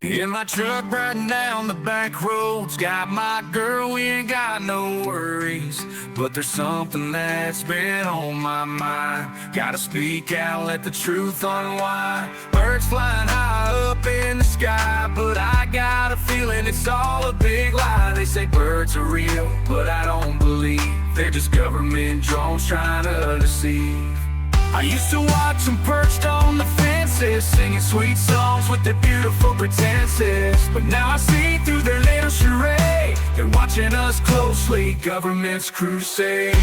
In my truck riding down the back roads, got my girl, we ain't got no worries. But there's something that's been on my mind. Gotta speak out, let the truth unwind. Birds flying high up in the sky, but I got a feeling it's all a big lie. They say birds are real, but I don't believe. They're just government drones trying to deceive. I used to watch them perched on the fences, singing sweet songs with their beautiful pretenses. But now I see through their little charade, they're watching us closely, government's crusade.